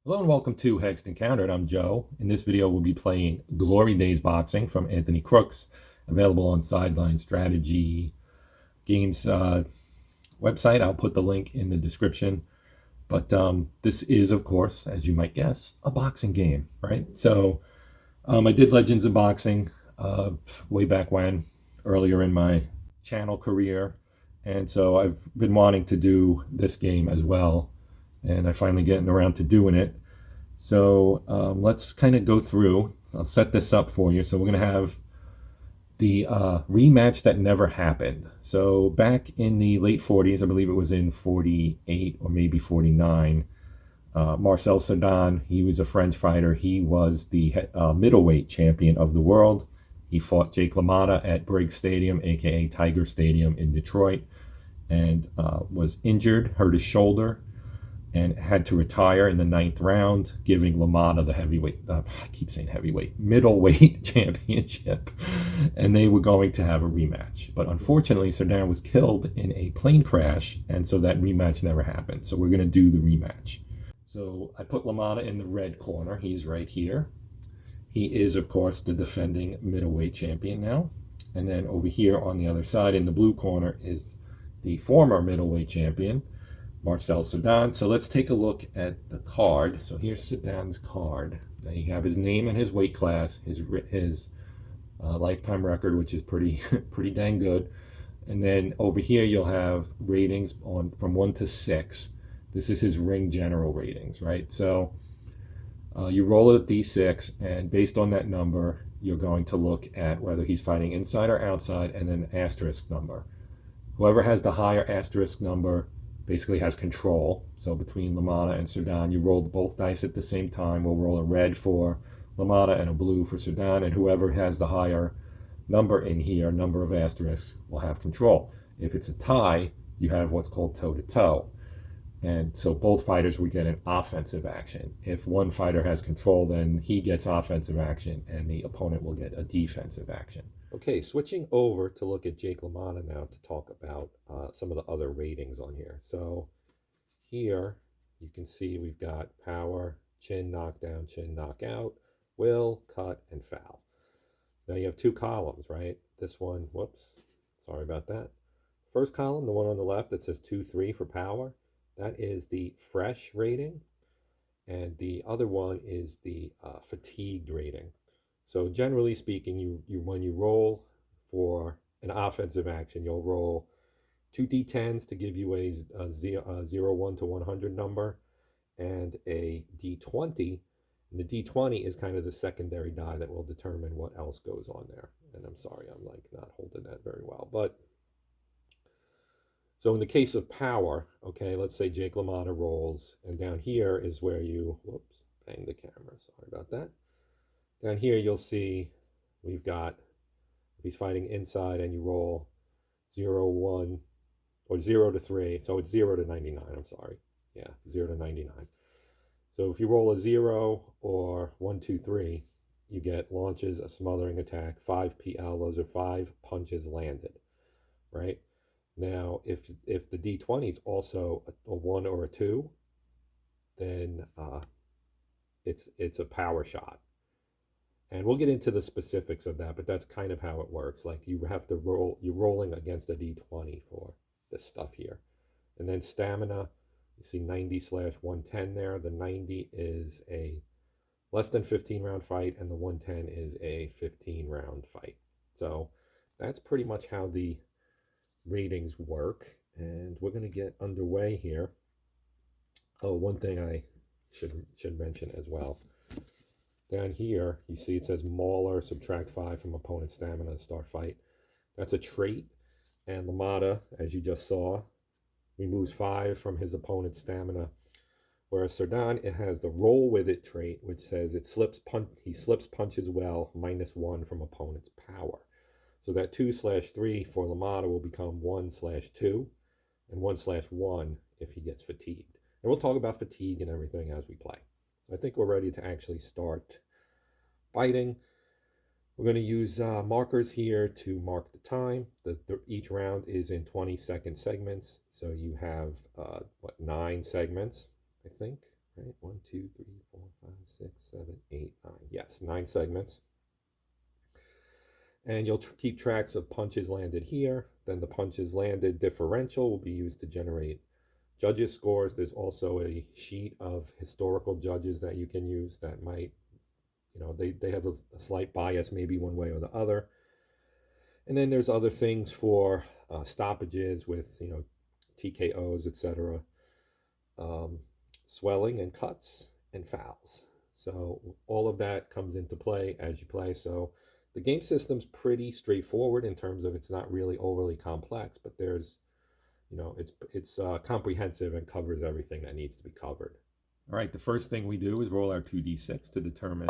Hello and welcome to Hexed Encountered. I'm Joe. In this video, we'll be playing Glory Days Boxing from Anthony Crooks, available on Sideline Strategy Games website. I'll put the link in the description. But this is, of course, as you might guess, a boxing game, right? So I did Legends of Boxing way back when, earlier in my channel career. And so I've been wanting to do this game as well. And I finally getting around to doing it. So let's kind of go through. I'll set this up for you. So we're going to have the rematch that never happened. So back in the late 40s, I believe it was in 48 or maybe 49, Marcel Cerdan, he was a French fighter. He was the middleweight champion of the world. He fought Jake LaMotta at Briggs Stadium, aka Tiger Stadium in Detroit, and was injured, hurt his shoulder, and had to retire in the ninth round, giving LaMotta the heavyweight, I keep saying heavyweight, middleweight championship. And they were going to have a rematch. But unfortunately, Cerdan was killed in a plane crash, and so that rematch never happened. So we're going to do the rematch. So I put LaMotta in the red corner. He's right here. He is, of course, the defending middleweight champion now. And then over here on the other side in the blue corner is the former middleweight champion, Marcel Cerdan. So let's take a look at the card. So here's Cerdan's card. Now you have his name and his weight class, his lifetime record, which is pretty pretty dang good. And then over here you'll have ratings on from 1 to 6. This is his ring general ratings, right? So you roll it at D6, and based on that number, you're going to look at whether he's fighting inside or outside, and then an asterisk number. Whoever has the higher asterisk number basically has control. So between LaMotta and Cerdan, you roll both dice at the same time. We'll roll a red for LaMotta and a blue for Cerdan, and whoever has the higher number in here, number of asterisks, will have control. If it's a tie, you have what's called toe-to-toe. And so both fighters would get an offensive action. If one fighter has control, then he gets offensive action, and the opponent will get a defensive action. Okay, switching over to look at Jake LaMotta now to talk about some of the other ratings on here. So here you can see we've got power, chin knockdown, chin knockout, will, cut, and foul. Now you have two columns, right? This one, whoops, sorry about that. First column, the one on the left that says 2-3 for power, that is the fresh rating. And the other one is the fatigued rating. So generally speaking, you when you roll for an offensive action, you'll roll 2d10s to give you a 0, 1 to 100 number, and a d20. And the d20 is kind of the secondary die that will determine what else goes on there. And I'm sorry, I'm like not holding that very well. But so in the case of power, okay, let's say Jake LaMotta rolls, and down here is where you, whoops, bang the camera, sorry about that. Down here you'll see we've got, if he's fighting inside and you roll 0, 1, or 0 to 3, so it's 0 to 99, I'm sorry. Yeah, 0 to 99. So if you roll a 0 or 1, 2, 3, you get launches, a smothering attack, 5 PL, those are 5 punches landed, right? Now, if the D20 is also a 1 or a 2, then it's a power shot. And we'll get into the specifics of that, but that's kind of how it works. Like you have to roll, you're rolling against a D20 for this stuff here. And then stamina, you see 90/110 there. The 90 is a less than 15 round fight, and the 110 is a 15 round fight. So that's pretty much how the ratings work. And we're going to get underway here. Oh, one thing I should mention as well. Down here, you see it says Mauler, subtract 5 from opponent's stamina to start fight. That's a trait. And LaMotta, as you just saw, removes 5 from his opponent's stamina. Whereas Cerdan, it has the roll with it trait, which says he slips punches well, -1 from opponent's power. So that 2/3 for LaMotta will become 1/2, and 1/1 if he gets fatigued. And we'll talk about fatigue and everything as we play. I think we're ready to actually start fighting. We're going to use markers here to mark the time. Each round is in 20-second segments. So you have, 9 segments, I think. Right, 1, 2, 3, 4, 5, 6, 7, 8, 9. Yes, 9 segments. And you'll keep tracks of punches landed here. Then the punches landed differential will be used to generate judges' scores. There's also a sheet of historical judges that you can use that might, they have a slight bias maybe one way or the other. And then there's other things for stoppages with, TKOs, etc., swelling and cuts and fouls. So all of that comes into play as you play. So the game system's pretty straightforward in terms of it's not really overly complex, but there's, it's comprehensive and covers everything that needs to be covered. All right, the first thing we do is roll our 2d6 to determine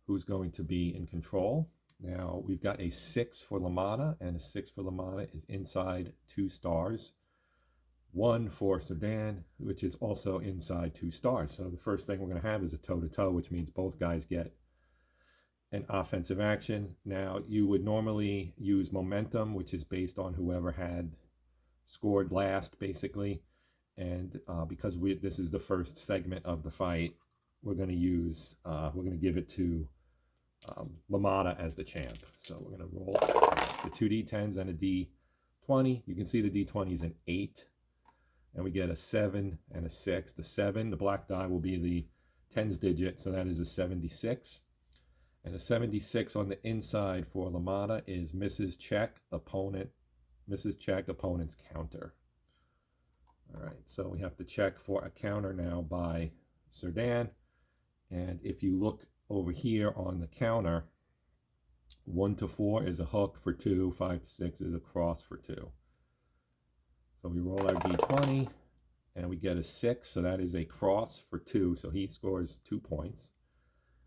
who's going to be in control. Now, we've got a 6 for LaMotta, and a 6 for LaMotta is inside 2 stars. 1 for Sedan, which is also inside 2 stars. So the first thing we're going to have is a toe-to-toe, which means both guys get an offensive action. Now, you would normally use momentum, which is based on whoever had scored last, basically. And because this is the first segment of the fight, we're going to give it to LaMotta as the champ. So we're going to roll the 2 d10s and a d20. You can see the d20 is an 8. And we get a 7 and a 6. The 7, the black die, will be the tens digit, so that is a 76. And a 76 on the inside for LaMotta is misses check, opponent's counter. All right, so we have to check for a counter now by Sedan. And if you look over here on the counter, 1 to 4 is a hook for 2, 5 to 6 is a cross for 2. So we roll our d20 and we get a 6, so that is a cross for 2, so he scores 2 points.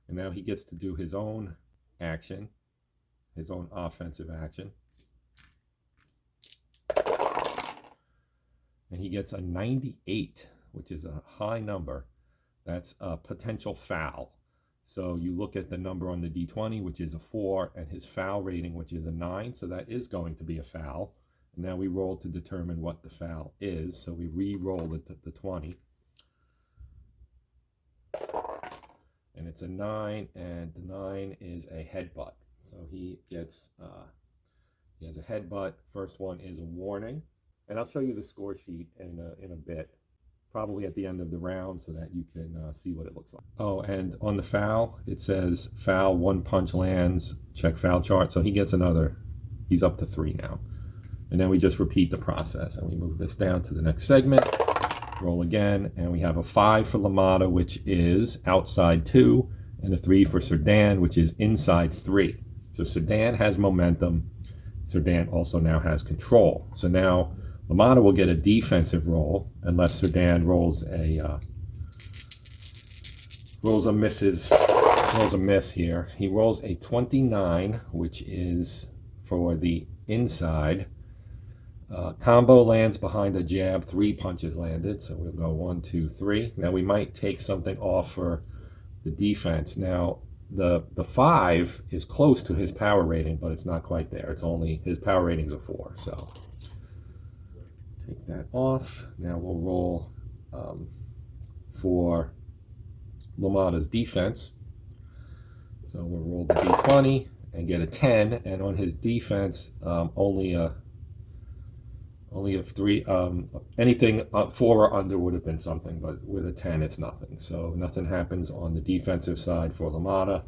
And now he gets to do his own action, his own offensive action. And he gets a 98, which is a high number. That's a potential foul. So you look at the number on the d20, which is a 4, and his foul rating, which is a 9, so that is going to be a foul. Now we roll to determine what the foul is. So we re-roll the 20. And it's a 9, and the 9 is a headbutt. So he has a headbutt. First one is a warning. And I'll show you the score sheet in a bit, probably at the end of the round, so that you can see what it looks like. Oh, and on the foul, it says foul, 1 punch lands, check foul chart. So he gets he's up to 3 now. And then we just repeat the process, and we move this down to the next segment, roll again, and we have a 5 for LaMotta, which is outside 2, and a 3 for Sedan, which is inside 3. So Sedan has momentum. Sedan also now has control. So now LaMotta will get a defensive roll unless Sedan rolls a miss here. He rolls a 29, which is for the inside. Combo lands behind a jab, 3 punches landed. So we'll go 1, 2, 3. Now we might take something off for the defense. Now the 5 is close to his power rating, but it's not quite there. It's only, his power rating's a 4. So take that off. Now we'll roll for LaMotta's defense. So we'll roll the d20 and get a 10. And on his defense, only a 3, anything 4 or under would have been something, but with a 10 it's nothing. So nothing happens on the defensive side for LaMotta.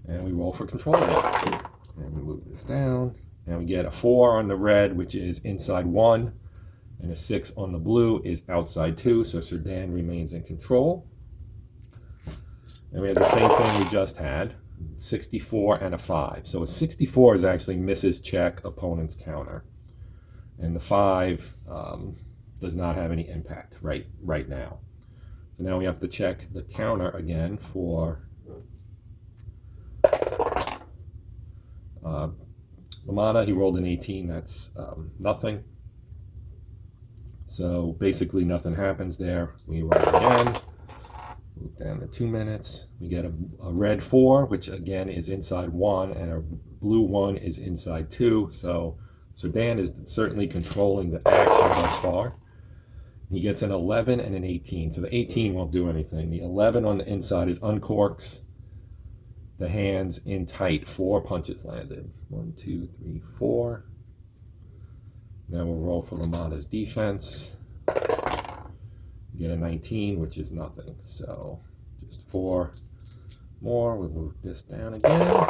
And we roll for control again. And we move this down, and we get a 4 on the red, which is inside 1, and a 6 on the blue is outside 2, so Sedan remains in control. And we have the same thing we just had, 64 and a 5. So a 64 is actually misses check, opponent's counter. And the 5 does not have any impact right now. So now we have to check the counter again for LaMotta. He rolled an 18, that's nothing. So basically nothing happens there. We roll again, move down to 2 minutes. We get a red 4, which again is inside 1, and a blue 1 is inside 2. So Sedan is certainly controlling the action thus far. He gets an 11 and an 18. So the 18 won't do anything. The 11 on the inside is uncorks the hands in tight. 4 punches landed. 1, 2, 3, 4. Now we'll roll for LaMotta's defense. We get a 19, which is nothing. So just 4 more. We'll move this down again.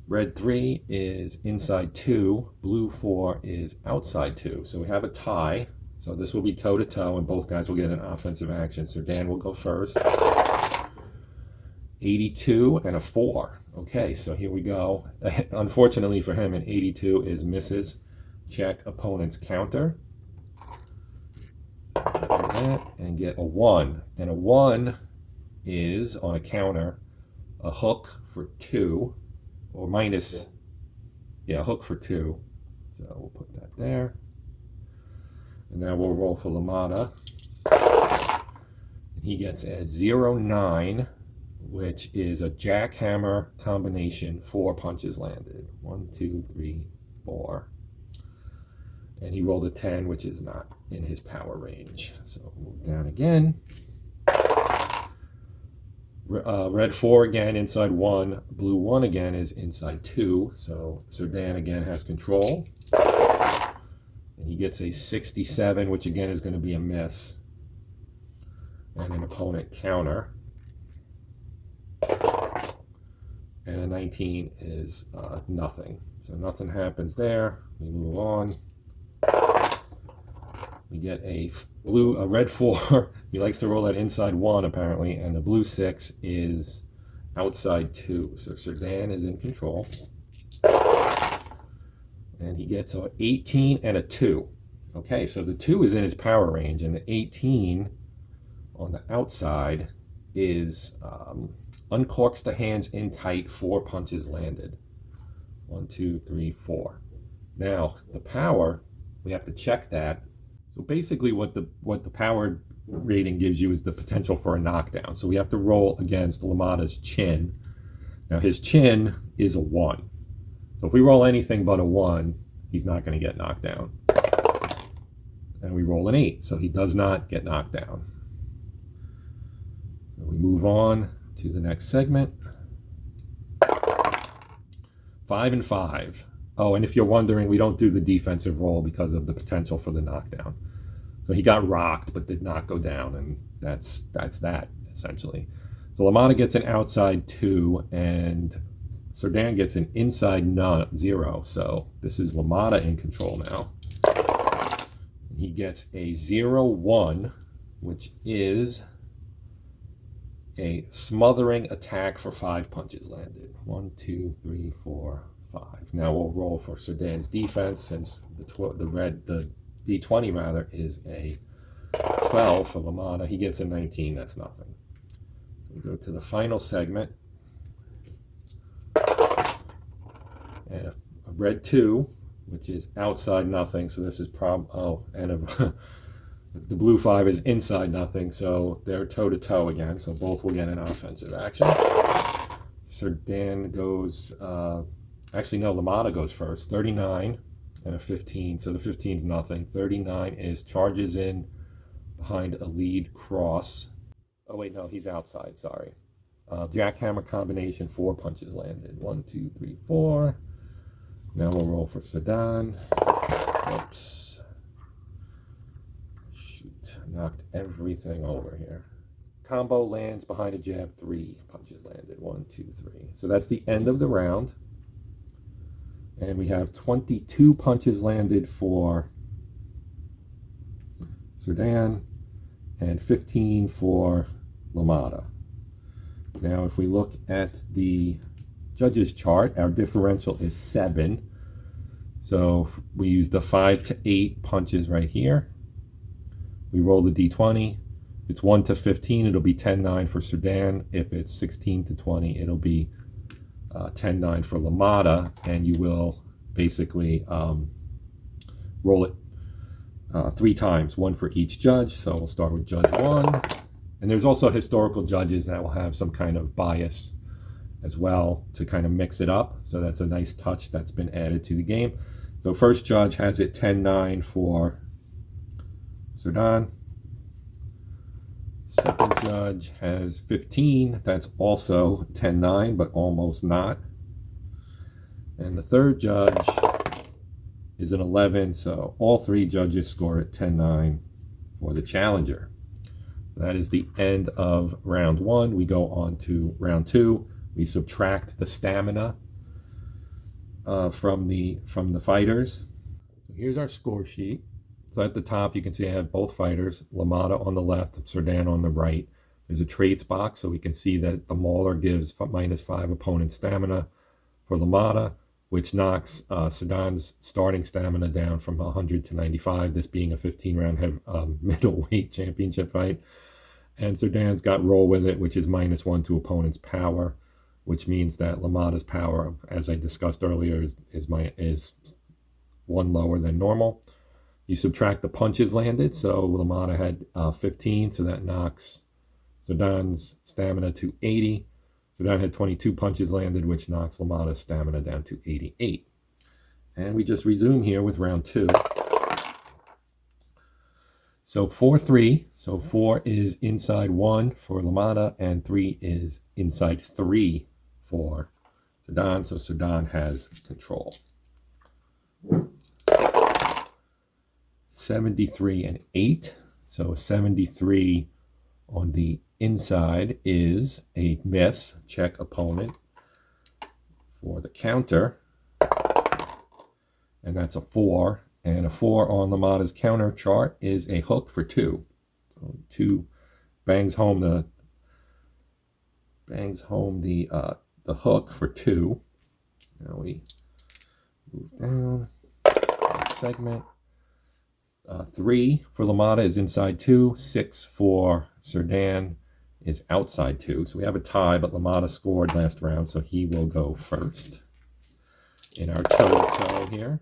Red 3 is inside 2. Blue 4 is outside 2. So we have a tie. So this will be toe-to-toe, and both guys will get an offensive action. So Dan will go first. 82 and a 4. Okay, so here we go. Unfortunately for him, an 82 is misses. Check opponent's counter. And get a 1. And a 1 is, on a counter, a hook for 2. Or minus, yeah, hook for 2. So we'll put that there. And now we'll roll for LaMotta. He gets a 0-9, which is a jackhammer combination. 4 punches landed. 1, 2, 3, 4. And he rolled a 10, which is not in his power range. So move down again. Red 4 again, inside 1. Blue 1 again is inside 2. So Dan again has control. And he gets a 67, which again is going to be a miss. And an opponent counter. And a 19 is nothing. So nothing happens there. We move on. We get a red 4. He likes to roll that inside 1 apparently, and the blue 6 is outside 2. So Dan is in control, and he gets an 18 and a 2. Okay, so the 2 is in his power range, and the 18 on the outside is uncorks the hands in tight. 4 punches landed. 1, 2, 3, 4. Now the power, we have to check that. So basically what the power rating gives you is the potential for a knockdown. So we have to roll against LaMotta's chin. Now his chin is a 1. So if we roll anything but a 1, he's not going to get knocked down. And we roll an 8, so he does not get knocked down. So we move on to the next segment. 5 and 5. Oh, and if you're wondering, we don't do the defensive roll because of the potential for the knockdown. So he got rocked, but did not go down, and that's that, essentially. So LaMotta gets an outside 2, and Dan gets an inside 0. So this is LaMotta in control now. He gets a 0-1, which is a smothering attack for 5 punches landed. 1, 2, 3, 4, 5. Now we'll roll for Dan's defense, since the D20 rather is a 12 for LaMotta. He gets a 19. That's nothing. We go to the final segment, and a red 2, which is outside nothing. So this is the blue 5 is inside nothing. So they're toe to toe again. So both will get an offensive action. Dan goes. Actually, no, LaMotta goes first. 39 and a 15. So the 15 is nothing. 39 is charges in behind a lead cross. Oh, wait, no, he's outside. Sorry. Jackhammer combination. 4 punches landed. 1, 2, 3, 4. Now we'll roll for Dan. Oops. Shoot. Knocked everything over here. Combo lands behind a jab. 3 punches landed. 1, 2, 3. So that's the end of the round. And we have 22 punches landed for Dan and 15 for LaMotta. Now, if we look at the judges chart, our differential is 7. So we use the 5 to 8 punches right here. We roll the D20. If it's 1 to 15, it'll be 10-9 for Dan. If it's 16 to 20, it'll be 10-9 for LaMotta, and you will basically roll it 3 times, 1 for each judge. So we'll start with Judge 1. And there's also historical judges that will have some kind of bias as well to kind of mix it up. So that's a nice touch that's been added to the game. So first judge has it 10-9 for Sudan. Second judge has 15. That's also 10-9, but almost not. And the third judge is an 11, so all three judges score at 10-9 for the challenger. That is the end of round one. We go on to round two. We subtract the stamina from the fighters. So here's our score sheet. So at the top, you can see I have both fighters, LaMotta on the left, Sudan on the right. There's a traits box, so we can see that the Mauler gives -5 opponent stamina for LaMotta, which knocks Sudan's starting stamina down from 100 to 95, this being a 15-round middleweight championship fight. And Sudan's got roll with it, which is -1 to opponent's power, which means that LaMotta's power, as I discussed earlier, is 1 lower than normal. You subtract the punches landed, so LaMotta had 15, so that knocks Sudan's stamina to 80. Sudan had 22 punches landed, which knocks LaMotta's stamina down to 88. And we just resume here with round two. So 4-3. So 4 is inside 1 for LaMotta, and 3 is inside 3 for Sudan. So Sudan has control. 73 and 8. So 73 on the inside is a miss, check opponent for the counter, and that's a 4. And a 4 on LaMotta's counter chart is a hook for 2. So 2 bangs home the hook for 2. Now we move down next segment. 3 for LaMotta is inside 2. 6 for Sudan is outside 2. So we have a tie, but LaMotta scored last round, so he will go first. In our toe-to-toe here.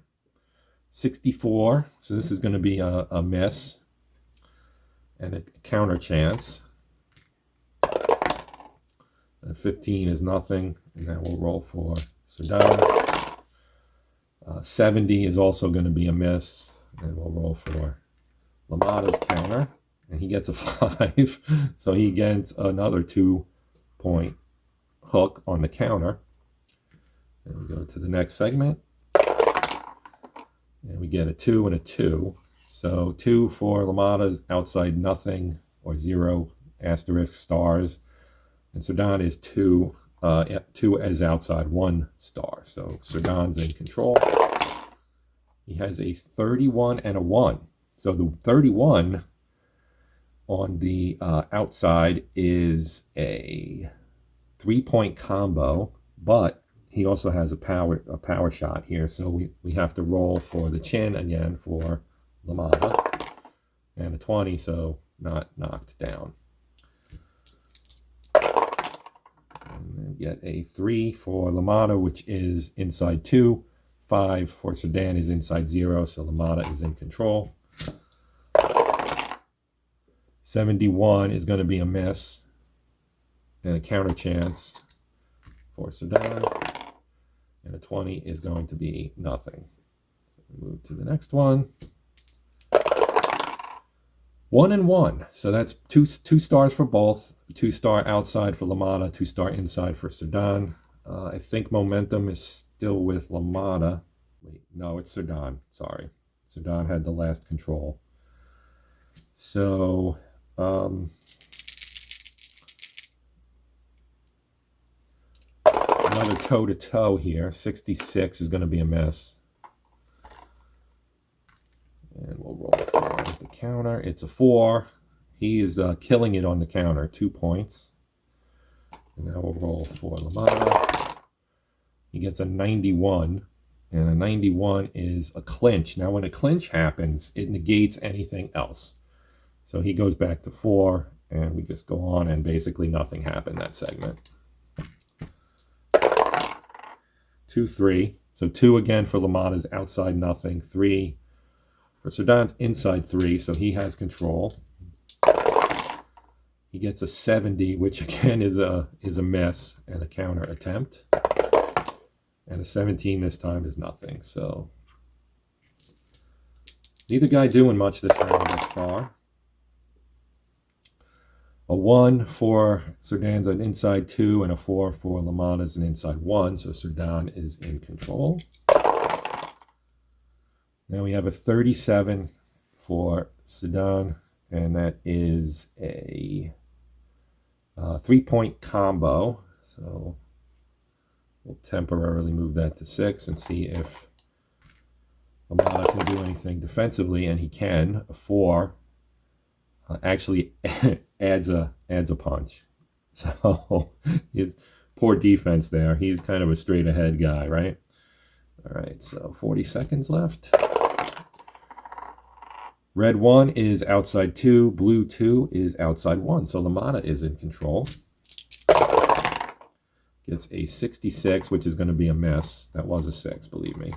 64. So this is going to be a miss and a counter chance. 15 is nothing, and that will roll for Sudan. 70 is also going to be a miss, and we'll roll for LaMotta's counter, and he gets a 5, so he gets another 2-point hook on the counter. And we go to the next segment, and we get a 2 and a 2. So 2 for LaMotta's outside nothing or 0 asterisk stars, and Sudan is 2 as outside 1 star. So Sudan's in control. He has a 31 and a 1. So the 31 on the outside is a 3-point combo, but he also has a power shot here. So we have to roll for the chin again for LaMotta. And a 20, so not knocked down. And then get a 3 for LaMotta, which is inside 2. 5 for Sudan is inside 0, so LaMotta is in control. 71 is going to be a miss and a counter chance for Sudan. And a 20 is going to be nothing. So we move to the next one. 1 and 1. So that's two stars for both. 2-star outside for LaMotta, 2-star inside for Sudan. I think momentum is still with LaMotta. Wait, no, it's Sudan. Sorry. Sudan had the last control. So, another toe-to-toe here. 66 is going to be a miss. And we'll roll for the counter. It's a 4. He is killing it on the counter. 2 points. And now we'll roll for LaMotta. He gets a 91. And a 91 is a clinch. Now, when a clinch happens, it negates anything else. So he goes back to 4. And we just go on, and basically nothing happened that segment. 2-3. So 2 again for LaMotta's outside nothing. 3 for Sudan's inside 3. So he has control. He gets a 70, which again is a miss and a counter attempt. And a 17 this time is nothing. So Neither guy doing much this round thus far. A 1 for Sudan's an inside 2, and a 4 for LaMotta's an inside 1, so Sudan is in control. Now we have a 37 for Sudan, and that is a 3-point combo. So we'll temporarily move that to 6 and see if LaMotta can do anything defensively, and he can. A 4 actually adds a punch. So his poor defense there. He's kind of a straight ahead guy, right? All right, so 40 seconds left. Red 1 is outside 2, blue 2 is outside 1. So LaMotta is in control. Gets a 66, which is going to be a miss. That was a 6, believe me.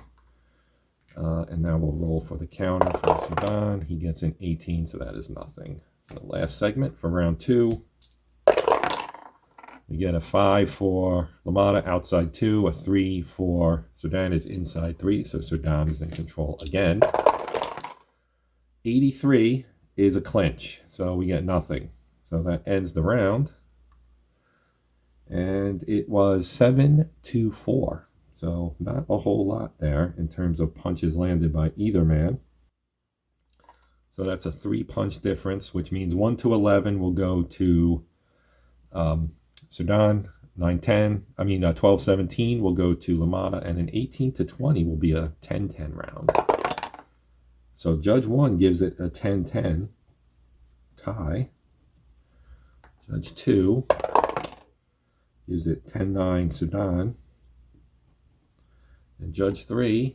And now we'll roll for the counter for Sudan. He gets an 18, so that is nothing. So last segment for round 2. We get a 5 for LaMotta, outside 2. A 3 for Sudan is inside 3, so Sudan is in control again. 83 is a clinch, so we get nothing. So that ends the round. And it was 7-4. So not a whole lot there in terms of punches landed by either man. So that's a 3-punch difference, which means 1-11 will go to Sudan. 12-17 will go to LaMotta, and an 18-20 will be a 10-10 round. So Judge 1 gives it a 10-10 tie. Judge 2 gives it 10-9 Sudan. And Judge 3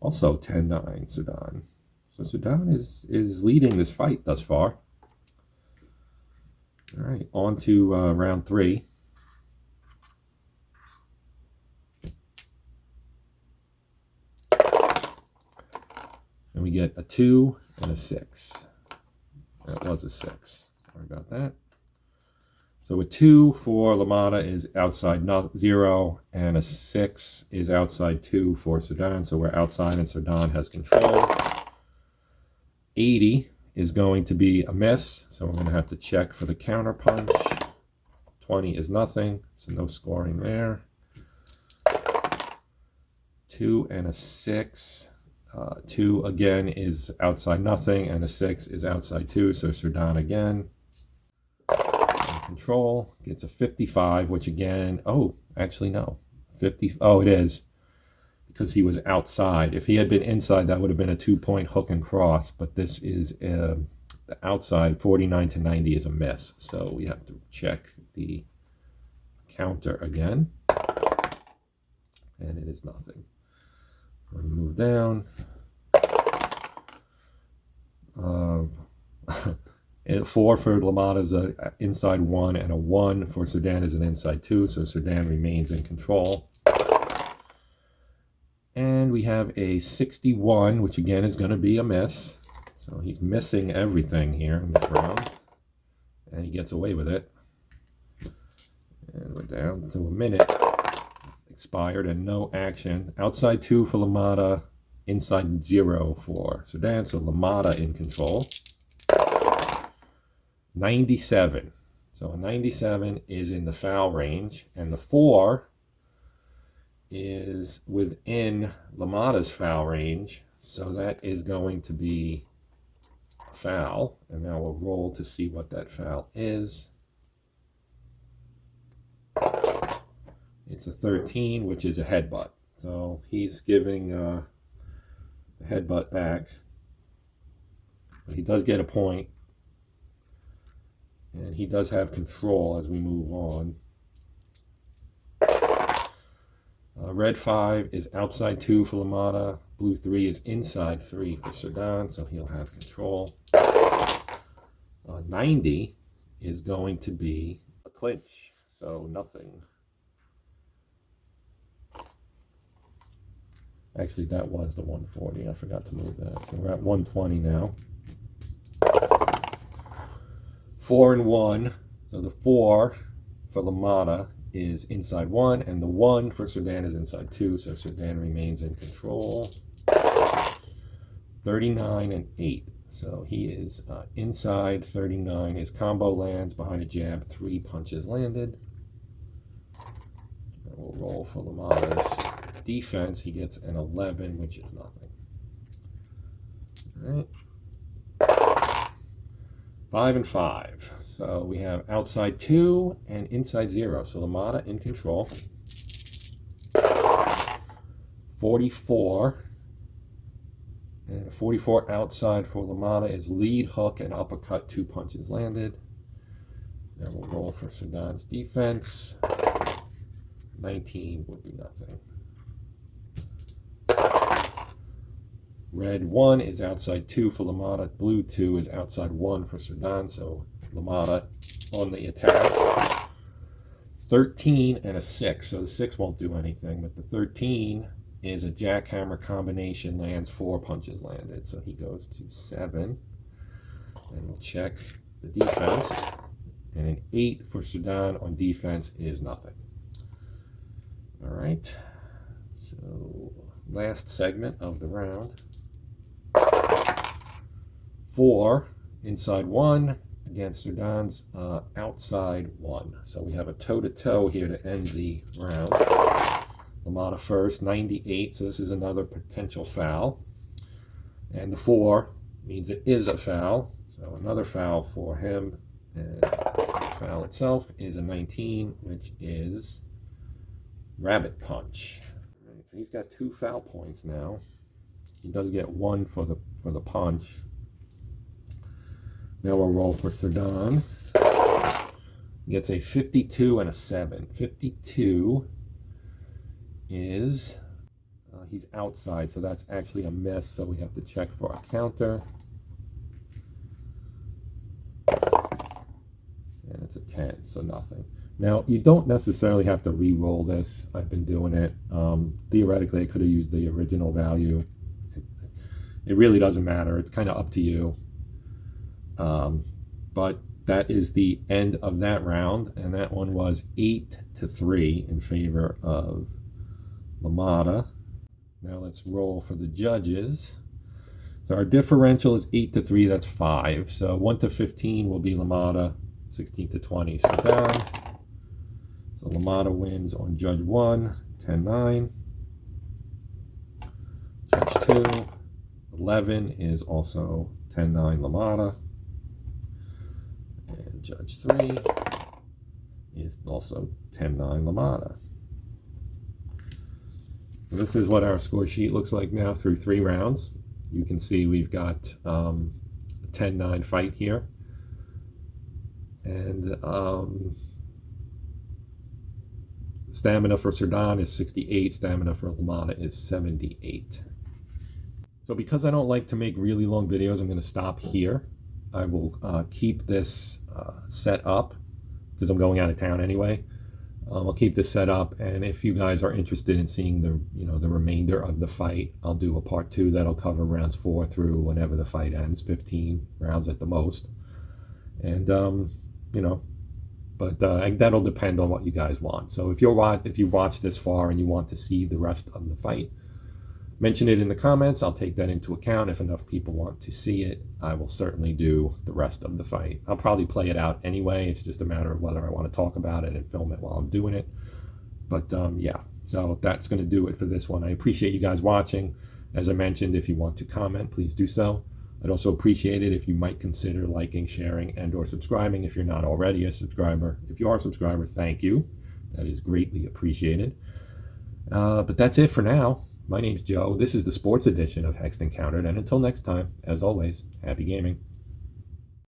also 10-9 Sudan. So Sudan is leading this fight thus far. All right, on to round 3. And we get a 2 and a 6. That was a 6. Sorry about that. So a 2 for LaMotta is outside 0, and a 6 is outside 2 for Sudan. So we're outside and Sudan has control. 80 is going to be a miss, so we're going to have to check for the counter punch. 20 is nothing, so no scoring there. 2 and a 6. 2 again is outside nothing, and a 6 is outside 2, so Sudan again. Control gets a 55, which again, actually no, 50. Oh, it is because he was outside. If he had been inside, that would have been a 2-point hook and cross. But this is the outside. 49-90 is a miss, so we have to check the counter again, and it is nothing. We're going to move down. A 4 for LaMotta is an inside 1, and a 1 for Sudan is an inside 2, so Sudan remains in control. And we have a 61, which again is going to be a miss. So he's missing everything here in this round, and he gets away with it. And we're down to a minute. Expired and no action. Outside 2 for LaMotta, inside 0 for Sudan, so LaMotta in control. 97. So a 97 is in the foul range, and the 4 is within LaMotta's foul range, so that is going to be a foul. And now we'll roll to see what that foul is. It's a 13, which is a headbutt. So he's giving the headbutt back. But he does get a point. And he does have control as we move on. Red 5 is outside 2 for LaMotta. Blue 3 is inside 3 for Sudan, so he'll have control. 90 is going to be a clinch, so nothing. Actually, that was the 140. I forgot to move that. So we're at 120 now. 4 and 1. So the 4 for LaMotta is inside 1, and the 1 for Sudan is inside 2, so Sudan remains in control. 39 and 8. So he is inside 39. His combo lands behind a jab. 3 punches landed. And we'll roll for LaMotta's defense. He gets an 11, which is nothing. All right. 5 and 5. So we have outside 2 and inside 0. So LaMotta in control. 44. And 44 outside for LaMotta is lead, hook, and uppercut. 2 punches landed. Now we'll roll for Sudan's defense. 19 would be nothing. Red 1 is outside 2 for LaMotta. Blue 2 is outside 1 for Sudan. So LaMotta on the attack. 13 and a 6. So the 6 won't do anything, but the 13 is a jackhammer combination, lands 4 punches landed. So he goes to 7. And we'll check the defense. And an 8 for Sudan on defense is nothing. All right. So last segment of the round. 4 inside 1 against Sudan's outside 1. So we have a toe-to-toe here to end the round. LaMotta first, 98, so this is another potential foul. And the 4 means it is a foul, so another foul for him. And the foul itself is a 19, which is rabbit punch. Right, so he's got 2 foul points now. He does get 1 for the punch. Now we'll roll for Sudan. He gets a 52 and a 7. 52 is, he's outside, so that's actually a miss, so we have to check for a counter. And it's a 10, so nothing. Now, you don't necessarily have to re-roll this. I've been doing it. Theoretically, I could have used the original value. It really doesn't matter. It's kind of up to you. But that is the end of that round, and that one was 8-3 in favor of LaMotta. Now let's roll for the judges. So our differential is 8-3, that's 5. So 1-15 will be LaMotta, 16-20 Sudan. So LaMotta wins on Judge 1, 10-9. Judge 2, 11 is also 10-9 LaMotta. And Judge 3 is also 10-9 LaMotta. So this is what our score sheet looks like now through 3 rounds. You can see we've got a 10-9 fight here. And stamina for Sudan is 68. Stamina for LaMotta is 78. So because I don't like to make really long videos, I'm going to stop here. I will keep this set up because I'm going out of town anyway. I'll keep this set up, and if you guys are interested in seeing the remainder of the fight, I'll do a part 2 that'll cover rounds 4 through whenever the fight ends, 15 rounds at the most. And but that'll depend on what you guys want. So if you watch this far and you want to see the rest of the fight, mention it in the comments. I'll take that into account. If enough people want to see it, I will certainly do the rest of the fight. I'll probably play it out anyway. It's just a matter of whether I want to talk about it and film it while I'm doing it. But yeah, so that's going to do it for this one. I appreciate you guys watching. As I mentioned, if you want to comment, please do so. I'd also appreciate it if you might consider liking, sharing, and or subscribing if you're not already a subscriber. If you are a subscriber, thank you. That is greatly appreciated. But that's it for now. My name's Joe. This is the sports edition of Hexed Encountered, and until next time, as always, happy gaming.